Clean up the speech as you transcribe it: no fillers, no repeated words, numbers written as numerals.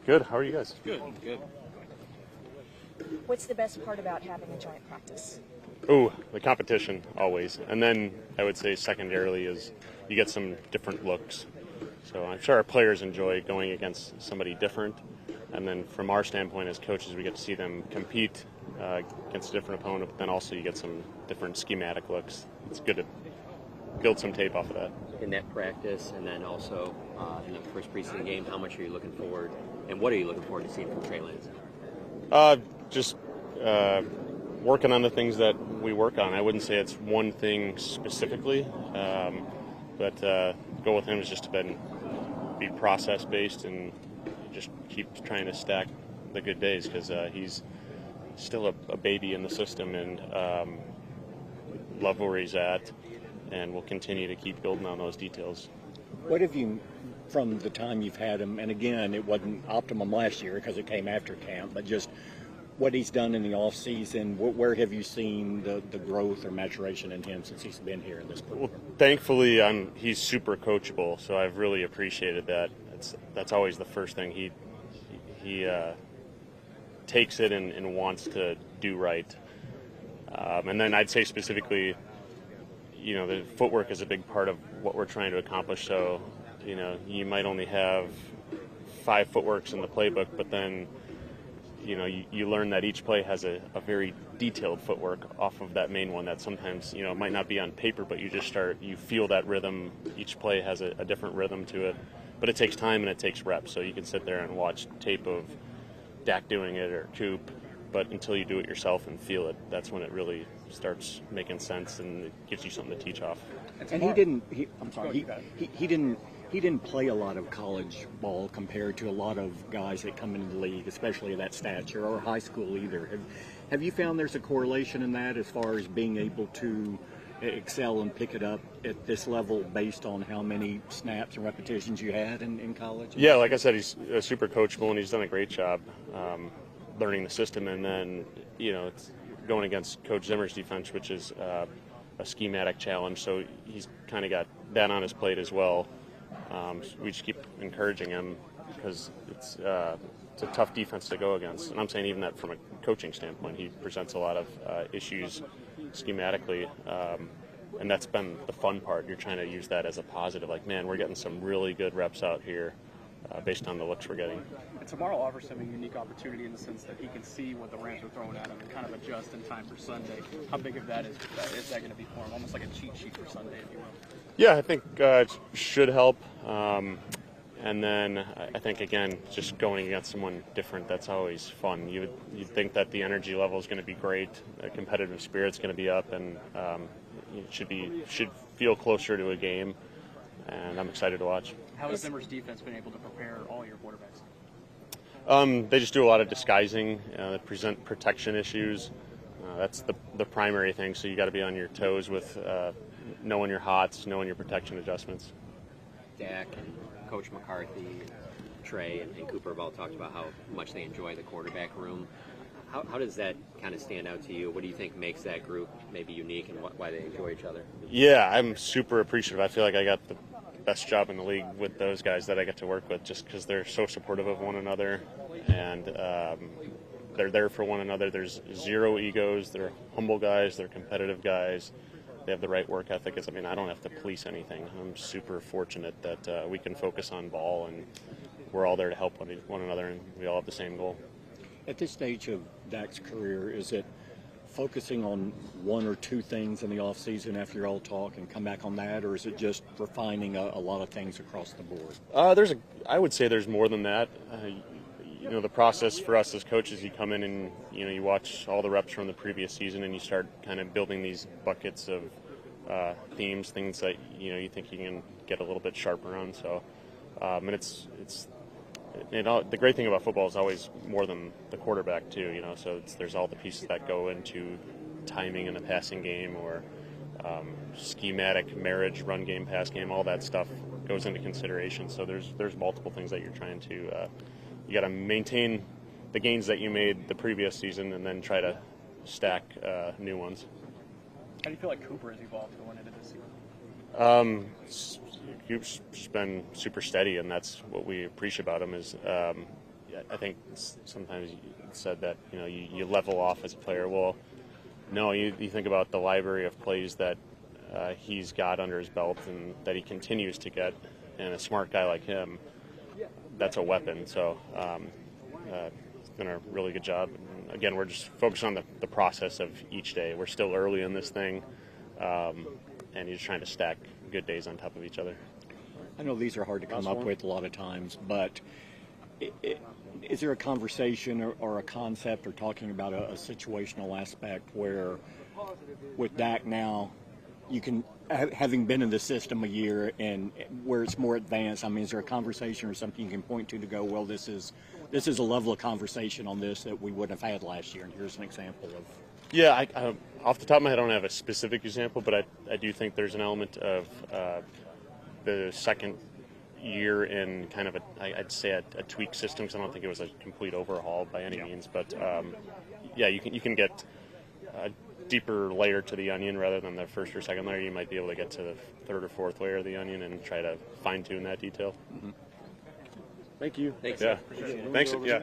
Good. How are you guys? Good. Good. What's the best part about having a joint practice? Ooh, the competition, always. And then I would say secondarily is you get some different looks. So I'm sure our players enjoy going against somebody different. And then from our standpoint as coaches, we get to see them compete against a different opponent, but then also you get some different schematic looks. It's good to build some tape off of that. In that practice, and then also in the first preseason game, how much are you looking forward, and what are you looking forward to seeing from Trey Lance? Just working on the things that we work on. I wouldn't say it's one thing specifically, but goal with him is just to be process-based and just keep trying to stack the good days, because he's still a baby in the system, and love where he's at, and we'll continue to keep building on those details. What have you, from the time you've had him, and again, it wasn't optimum last year because it came after camp, but just what he's done in the off season, where have you seen the growth or maturation in him since he's been here in this program? Well, thankfully, he's super coachable, so I've really appreciated that. That's always the first thing. He takes it and wants to do right. And then I'd say specifically, the footwork is a big part of what we're trying to accomplish. So, you might only have 5 footworks in the playbook, but then you learn that each play has a very detailed footwork off of that main one that sometimes, it might not be on paper, but you feel that rhythm. Each play has a different rhythm to it, but it takes time and it takes reps. So you can sit there and watch tape of Dak doing it or Coop, but until you do it yourself and feel it, that's when it really starts making sense and it gives you something to teach off. And he didn't play a lot of college ball compared to a lot of guys that come into the league, especially of that stature, or high school either. Have you found there's a correlation in that as far as being able to excel and pick it up at this level based on how many snaps and repetitions you had in college? Yeah, like I said, he's super coachable and he's done a great job learning the system. And then, it's going against Coach Zimmer's defense, which is a schematic challenge. So he's kind of got that on his plate as well. So we just keep encouraging him because it's a tough defense to go against. And I'm saying even that from a coaching standpoint, he presents a lot of issues schematically, and that's been the fun part. You're trying to use that as a positive. Like, man, we're getting some really good reps out here based on the looks we're getting. And tomorrow offers him a unique opportunity in the sense that he can see what the Rams are throwing at him and kind of adjust in time for Sunday. How big of that is that going to be for him? Almost like a cheat sheet for Sunday, if you will. Yeah, I think it should help. And then I think, again, just going against someone different, that's always fun. You'd think that the energy level is going to be great, the competitive spirit's going to be up, and it should feel closer to a game, and I'm excited to watch. How has Zimmer's defense been able to prepare all your quarterbacks? They just do a lot of disguising. They present protection issues. That's the primary thing, so you got to be on your toes with knowing your hots, knowing your protection adjustments. Dak and Coach McCarthy, Trey, and Cooper have all talked about how much they enjoy the quarterback room. How does that kind of stand out to you? What do you think makes that group maybe unique and why they enjoy each other? Yeah, I'm super appreciative. I feel like I got the best job in the league with those guys that I get to work with, just because they're so supportive of one another, and they're there for one another. There's zero egos. They're humble guys. They're competitive guys. They have the right work ethic. I don't have to police anything. I'm super fortunate that we can focus on ball, and we're all there to help one another, and we all have the same goal. At this stage of Dak's career, is it focusing on one or two things in the off season after you all talk and come back on that, or is it just refining a lot of things across the board? I would say there's more than that. The process for us as coaches, you come in and you watch all the reps from the previous season, and you start kind of building these buckets of themes, things that you think you can get a little bit sharper on. So, and the great thing about football is always more than the quarterback too. So there's all the pieces that go into timing in the passing game, or schematic marriage, run game, pass game, all that stuff goes into consideration. So there's multiple things that you're trying to. You got to maintain the gains that you made the previous season, and then try to stack new ones. How do you feel like Cooper has evolved going into this season? Coop's just been super steady, and that's what we appreciate about him. Is I think sometimes you said that you level off as a player. Well, no, you think about the library of plays that he's got under his belt and that he continues to get, and a smart guy like him, that's a weapon. So it's been a really good job. And again, we're just focused on the process of each day. We're still early in this thing, and you're just trying to stack good days on top of each other. I know these are hard to come up with a lot of times, but is there a conversation or a concept or talking about a situational aspect where with Dak now, you can, having been in the system a year and where it's more advanced, I mean, is there a conversation or something you can point to go, well, this is a level of conversation on this that we wouldn't have had last year, and here's an example of. Yeah, I off the top of my head, I don't have a specific example, but I do think there's an element of the second year in kind of I'd say a tweak system, because I don't think it was a complete overhaul by any means. But yeah, you can get a deeper layer to the onion rather than the first or second layer. You might be able to get to the third or fourth layer of the onion and try to fine tune that detail. Thank you. Thanks. Yeah, thanks. Yeah.